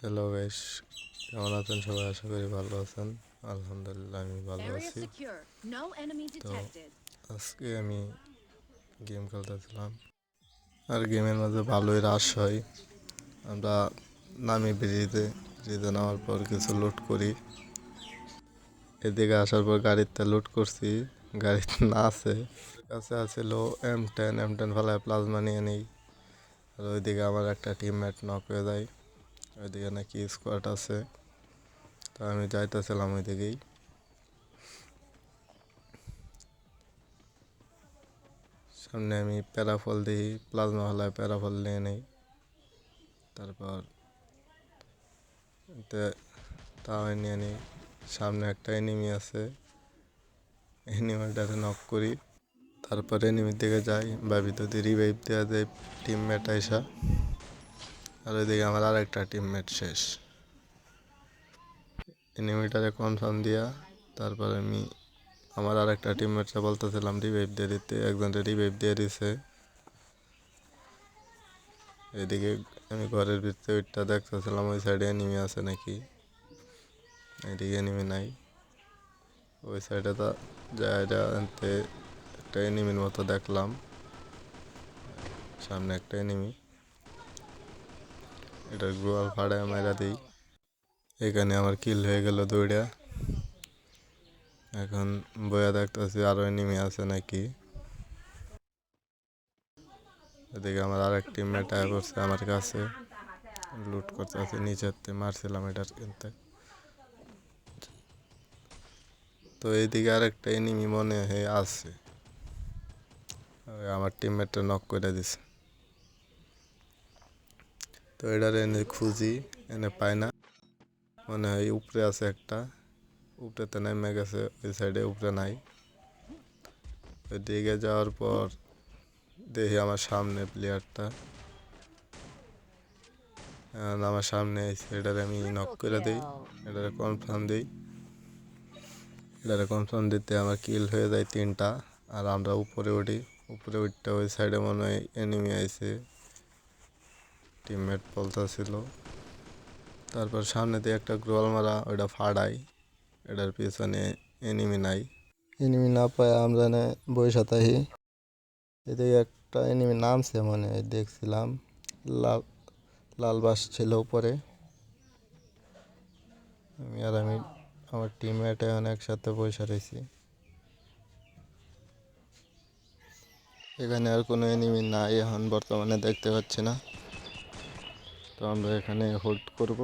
Hello guys, কেমন আছেন সবাই? আশা করি ভালো আছেন। আলহামদুলিল্লাহ আমি ভালো আছি। তো আজকে আমি গেম খেলতেছিলাম, আর গেমের মধ্যে ভালোই রাশ হয়। আমরা নামি ব্রিজে, নামার পর কিছু লুট করি। এদিকে আসার পর গাড়িতে লুট করছি, গাড়িতে না আছে, কাছে আছিল M10 ফেলায় প্লাজমা নিয়ে নেই। আর ওইদিকে আমার একটা টিমমেট নক হয়ে যায়। ওইদিকে নাকি স্কোয়াড আছে, তো আমি যাইতেছিলাম ওইদিকেই। সামনে আমি প্যারাফল দিই, প্লাজমা হলায় প্যারাফল নিয়ে নেই। তারপর তাও নিয়ে নিই। সামনে একটা এনিমি আছে, এনিমিটাকে নক করি। তারপর এনিমির দিকে যাই, ভাবি যদি রিভাইভ দেওয়া যায় টিমমেট আইসা। আর ওইদিকে আমার আর একটা টিমমেট শেষ। এনিমিটারে কনফার্ম দিয়া তারপর আমি আমার আর একটা টিমমেটরা বলতেছিলাম রিভাইভ দিয়ে দিতে, একজনটা রিভাইভ দিয়ে দিছে। এদিকে আমি ঘরের ভিতরে ওইটা দেখতেছিলাম ওই সাইডে এনিমি আছে নাকি। এদিকে এনিমি নাই, ওই সাইডে তো জায়গা আনতে একটা এনিমির মতো দেখলাম, সামনে একটা এনিমি। এটা গ্লোয়াল ফাড়ায় মাইরা দিই। এখানে আমার কিল হয়ে গেল দৌড়া। এখন বইয়া দেখতেছি আরো এনিমি আছে নাকি। এদিকে আমার আর এক টিমমেট আয়া করছে আমার কাছে, লুট করতে আছে, নিচেতে মারছিলাম এটার কিনতে। তো এইদিকে আরেকটা এনিমি মনে হয় আছে, আমার টিমমেটটা নক করে দিছে। তো এটার এনে খুঁজি, এনে পাই না, মনে হয় উপরে আছে একটা, উপরেতে নেমে গেছে, ওই সাইডে উপরে নাই। ওই দিকে যাওয়ার পর দেখি আমার সামনে প্লেয়ারটা, আমার সামনে এসে এটারে আমি নক করে দিই, এটারে কনফার্ম দিই। এটারে কনফার্ম দিতে আমার কিল হয়ে যায় 3টা। আর আমরা উপরে উঠি, উপরে উঠতে ওই সাইডে মনে হয় এনিমি আইছে, টিমমেট বলতেছিল। তারপর সামনে দিয়ে একটা গ্রোল মারা, ওইটা ফাড়াই, এটার পিছনে এনিমি নাই। এনিমি না পায় আমরা বসে থাকি। এদিকে একটা এনিমি নামছে মনে হয়, দেখছিলাম লাল লাল বাস ছিল উপরে। আমি আমার টিমমেট এখন একসাথে বসে রয়েছি। এখানে আর কোনো এনিমি নাই এখন বর্তমানে দেখতে পাচ্ছি না। তো আমরা এখানে হোল্ড করব,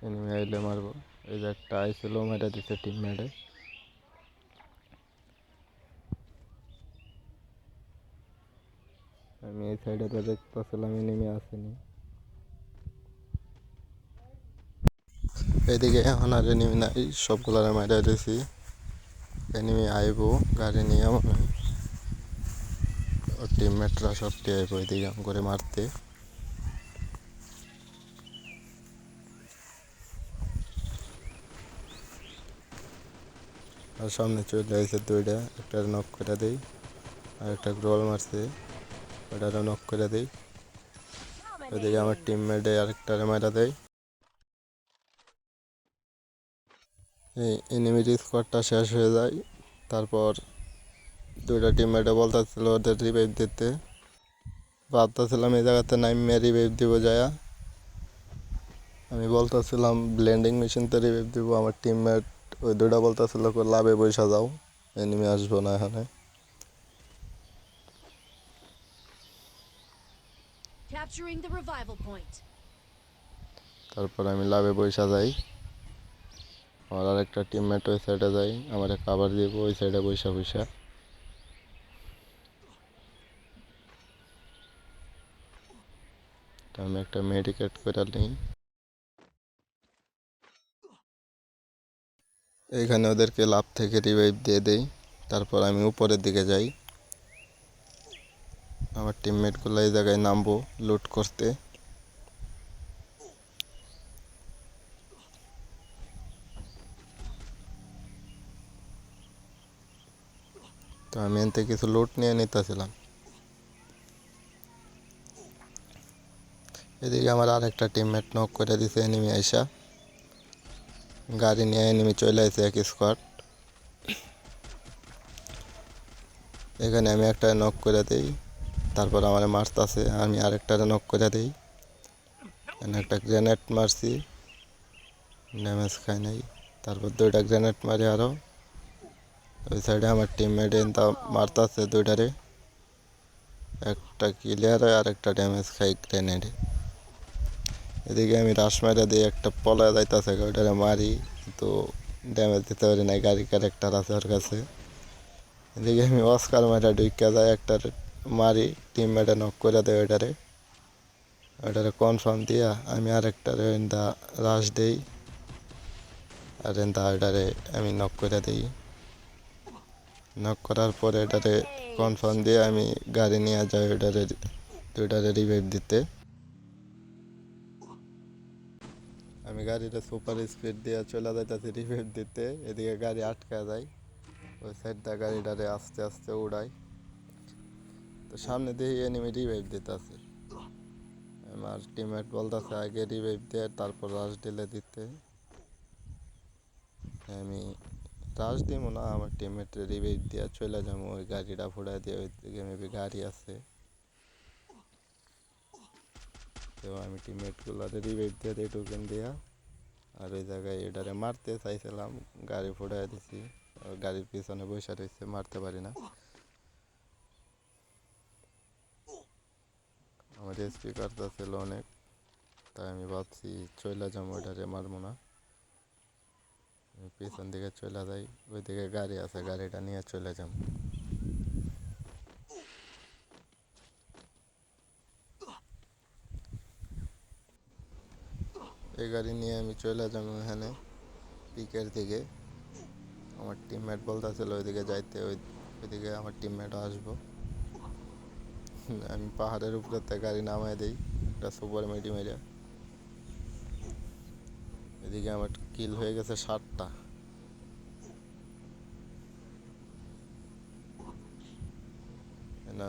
এনিমি আইলে মারবো। এই যে একটা আইছিল, মেরে দিচ্ছে টিমমেটে। আমি এই সাইডে তো দেখতেছিলাম এনিমি আসেনি। এদিকে এখন আর এনিমি নাই, সবগুলার মাইরা দিয়েছি। এনিমি আইব গাড়ি নিয়ে মনে হয়, ওর টিমমেটরা সবটি আইব এদিকে করে মারতে। আর সামনে চলে আসছে দুইটা, একটা নক করে দেই, আর একটা গ্রোল মারছে, ওটারও নক করে দেই। ওইদিকে আমার টিমমেটে আরেকটারে মারা দেয়। এই এনিমির স্কোয়াডটা শেষ হয়ে যায়। তারপর দুইটা টিমমেটে বলতেছিল ওদের রিভাইভ দিতে, ভাবতেছিলাম এই জায়গাতে নাইমে রিভাইভ দিব যায়। আমি বলতেছিলাম ব্লেন্ডিং মেশিনতে রিভাইভ দিব, আমার টিমমেট ওই দুইটা বলতেছিল লাভে পয়সা যাও, এনিমি আসবো না এখানে। তারপর আমি লাভে পয়সা যাই, আমার আর একটা টিমমেট ওই সাইডে যাই, আমার কাভার দিব ওই সাইডে পয়সা পয়সা। তো আমি একটা মেডিকেট করে নিই। এইখানে ওদেরকে লাভ থেকে রিভাইভ দিয়ে দেই। তারপর আমি উপরের দিকে যাই, আমার টিমমেটগুলো এই জায়গায় নামবো লুট করতে। তো আমি এনতে কিছু লুট নিয়ে নিতেছিলাম। এদিকে আমার আরেকটা টিমমেট নক করে দিছে এনিমি আইসা, গাড়ি নিয়ে এনিমি চলে আসে এক স্কোয়াড। এখানে আমি একটা নক করে দিই, তারপর আমার মারতাছে, আমি আরেকটারে নক করে দিই। এখানে একটা গ্রেনেড মারছি, ড্যামেজ খাই নাই। তারপর দুইটা গ্রেনেড মারি আরও। ওই সাইডে আমার টিমমেট এনতা মারতাছে দুইটারে, একটা ক্লিয়ার হয় আর একটা ড্যামেজ খাই গ্রেনেডে। এদিকে আমি রাশ মারা দিয়ে একটা পলা যাইতাছে, ওইটারে মারি, কিন্তু ড্যামেজ দিতে পারি নাই, গাড়ি ক্যারেক্টার আছে ওর কাছে। এদিকে আমি অস্কার মারা ঢুইকা যায়, একটা মারি, টিমমেটে নক করে দেয় ওইটারে। ওইটারে কনফার্ম দিয়া আমি আরেকটারে এনতা রাশ দেই, আর এনতা ওইটারে আমি নক করে দিই। নক করার পরে এটারে কনফার্ম দিয়ে আমি গাড়ি নিয়ে যাই ওইটারে, দুইটারে রিভাইভ দিতে। আমি গাড়িটা সুপার স্পিড দিয়ে চলে যাইতেছি রিভাইভ দিতে, এদিকে গাড়ি আটকা যায়। ওই সাইডটা গাড়িটারে আস্তে আস্তে উড়াই, তো সামনে দিয়ে এনিমি রিভাইভ দিতেছে। আমার টিমমেট বলতেছে আগে রিভাইভ দিয়ে তারপর রাশ দিলে দিতে। আমি রাশ দিব না, আমার টিমমেটে রিভাইভ দিয়ে চলে যাবো, ওই গাড়িটা ফুড়াই দিয়ে ওই দিকে মেবি গাড়ি আছে। তো আমি টিমমেটগুলোতে রিভাইভ দিয়ে দিই টোকেন দিয়া, আর ওই জায়গায় এটারে মারতে চাইছিলাম, গাড়ি ফুটাই দিছি, আর গাড়ির পিছনে বসে রয়েছে, মারতে পারি না। আমার স্পিকারটা ছিল অনেক, তাই আমি ভাবছি চলে যাবো, ওইটারে মারবো না। আমি পিছন দিকে চলে যাই, ওইদিকে গাড়ি আছে, গাড়িটা নিয়ে চলে যাবো। এই গাড়ি নিয়ে আমি চলে যাবো এখানে পিকের দিকে। আমার টিমমেট বলতেছিল ওইদিকে যাইতে, ওইদিকে আমার টিমমেটও আসবো। আমি পাহাড়ের উপরে গাড়ি নামাই দিই একটা সুপার মেডি মেরে। এদিকে আমার কিল হয়ে গেছে 7টা।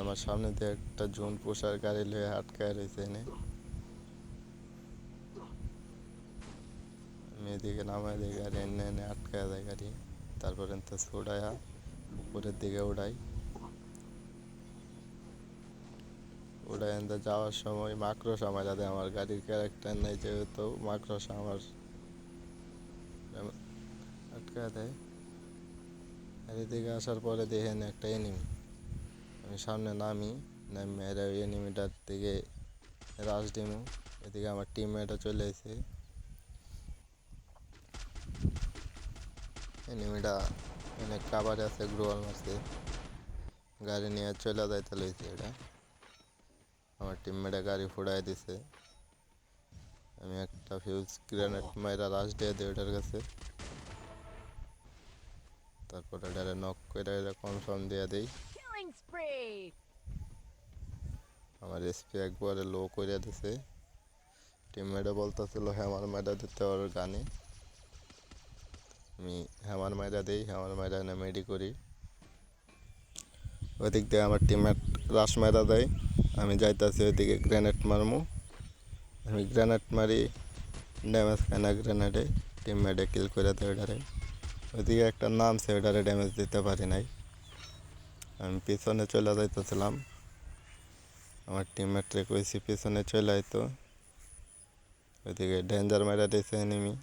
আমার সামনে দিয়ে একটা জুন পোষার গাড়ি লয়ে আটকায় রয়েছে এনে, আমি এদিকে নামাই দিই গাড়ি, এনে এনে আটকায় যায় গাড়ি। তারপর এনতে ছুড়াইয়া উপরের দিকে উড়াই। উড়াই এনতে যাওয়ার সময় মাকড়সা মারা দেয়, আমার গাড়ির ক্যারেক্টার নেই যেহেতু, মাকড়সা আমার আটকায় দেয়। আর এদিকে আসার পরে দেখেন একটা এনিমি, আমি সামনে নামি, নামি ওই এনিমিটার দিকে রাশ দিমু। এদিকে আমার টিমমেটও চলে এসে, এনিমিটা অনেক কাবারে আছে, গ্রোয়াল মারছে, গাড়ি নিয়ে চলে যাইতে লইছে। এটা আমার টিমমেটে গাড়ি ফুড়াই দিছে, আমি একটা ফিউজ গ্রেনেড মাইরা রাশ দিয়ে দিই ওটার কাছে। তারপর এটারে নক করে কনফার্ম দিয়ে দিই। আমার এসপি একবারে লো করে দিছে, টিমমেটে বলতেছিল হ্যামার মাইরা দিতে ওর গানে। আমি হ্যামার মাইরা দিই, হ্যামার মাইরা এনে মেডি করি। ওইদিক দিয়ে আমার টিমমেট রাশ মাইরা দেয়, আমি যাইতাছি ওইদিকে গ্রেনেড মারমু। আমি গ্রেনেড মারি, ড্যামেজ খাই না গ্রেনেডে, টিমমেটে কিল করে দেয় ওইটারে। ওইদিকে একটা নামছে, ওইটারে ড্যামেজ দিতে পারি নাই। আমি পিছনে চলে যাইতেছিলাম, আমার টিমমেটরে কইছি পিছনে চলে আইতো, ওইদিকে ডেঞ্জার মারা দিয়েছে এনিমি।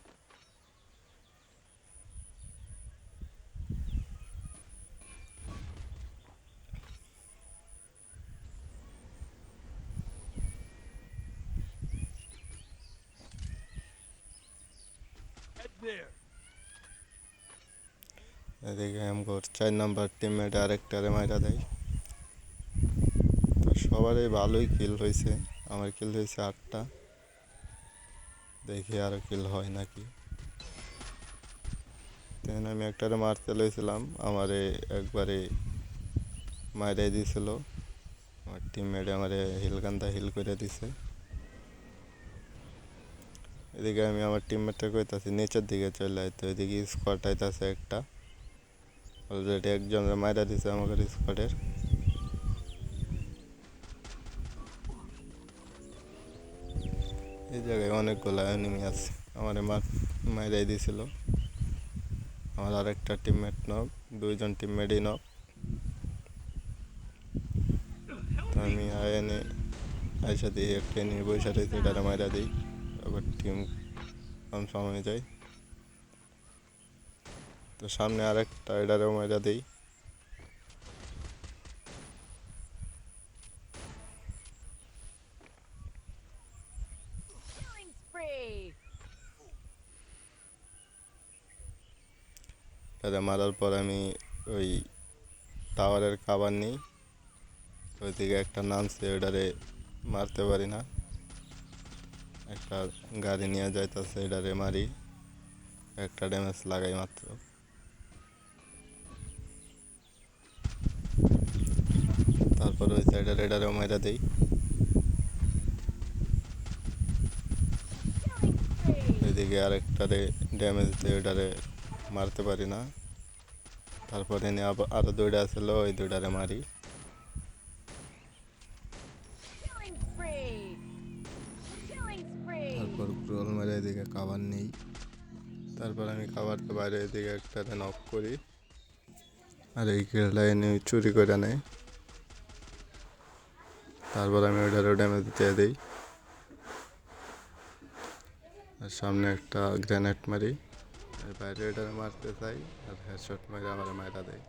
এদিকে আমার 4 নম্বর টিমমেট আরেকটারে মারা দেয়। তো সবারই ভালোই কিল হয়েছে, আমার কিল হয়েছে 8টা। দেখি আরও কিল হয় নাকি। তখন আমি একটারে মারতে লইছিলাম, আমারে একবারে মাইরাই দিয়েছিল। আমার টিমমেট আমারে হিলগান্দা হিল করে দিছে। এদিকে আমি আমার টিমমেটটা কইতাছি নিচের দিকে চলে আইতে, ওইদিকে স্কোয়াড আইতাছে একটা, অলরেডি একজনের মাইরা দিছে আমাদের স্কোয়াডের। এই জায়গায় অনেকগুলো এনিমি আছে, আমার মাইরাই দিয়েছিল। আমার আরেকটা টিমমেট নক, দুইজন টিমমেটই নক। তো আমি আয়নে আইসা দিই একটা এনিমি বসে রয়েছে, এটারে মাইরা দিই, আবার টিম কনফার্ম হয়ে যায়। তো সামনে আরেকটা, এটারেও মাইরা দিই। Killing spree! এটারে মারার পর আমি ওই টাওয়ারের খাবার নিই, ওইদিকে একটা নামছে, ওইটারে মারতে পারি না। একটা গাড়ি নিয়ে যাইতেছে, এটারে মারি, একটা ড্যামেজ লাগাই মাত্র। তারপর ওই সাইডের এটারেও মাইরা দিই। Killing spree! ওইদিকে আরেকটারে ড্যামেজ দিয়ে ওইটারে মারতে পারি না। তারপরে নিয়ে আরও দুইটা ছিল, ওই দুইটারে মারি। Killing spree! Killing spree! তারপর ক্রোল মেরে এদিকে কাভার নেই। তারপর আমি কাভারকে বাইরে এদিকে একটাতে নক করি, আর এই কিলটা এনে চুরি করে নেয়। তারপর আমি ওইটারও ড্যামেজ দিয়ে দিই, আর সামনে একটা গ্রেনেড মারি, আর বাইরে ওইটারে মারতে চাই, আর হেডশট মেরে আমার মাইরা দেয়।